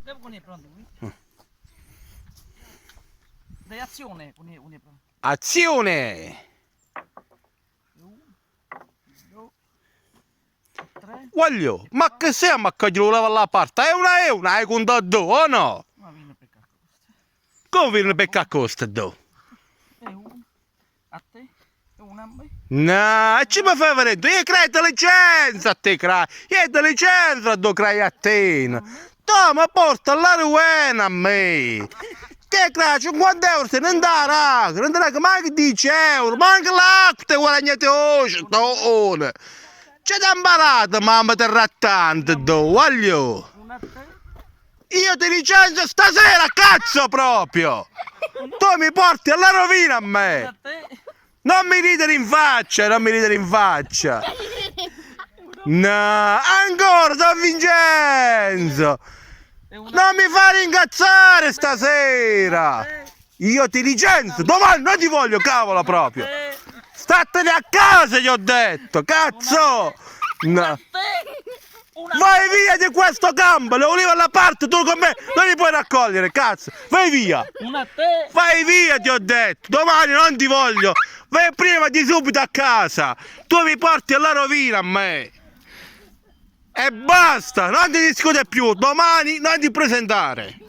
Devo con pronto qui. Reazione con pronto. Azione! 1, 2, 3. Voglio, ma che siamo a cogliere la alla parte? È una, hai contato due, o no? Ma viene per cacco. Come viene per caccosta due? E uno a te, e uno a me. No, ci mi fai vedere? Io creo intelligenza a te, crei. Io intelligenza do crei a te. Tu mi porta la ruena a me. Che crei 50 euro se non dà, non dà mai 10 euro, ma anche l'acqua guadagnate oggi, ora. C'è da imparare, mamma terrattante, voglio. Uno a te. Io ti licenzio stasera, cazzo proprio! Tu mi porti alla rovina a Uno me! a te. Non mi ridere in faccia, non mi ridere in faccia! No, ancora, Don Vincenzo! E uno a Non mi fare incazzare stasera! te. Io ti licenzio, domani non ti voglio, cavola proprio! Te. Statene a casa, gli ho detto, cazzo! No. Te. Una Vai via di questo campo, le olive alla parte, tu con me non li puoi raccogliere, cazzo! Vai via! Uno a te. Vai via, ti ho detto! Domani non ti voglio! Vai prima di subito a casa! Tu mi porti alla rovina a me! E basta! Non ti discute più! Domani non ti presentare!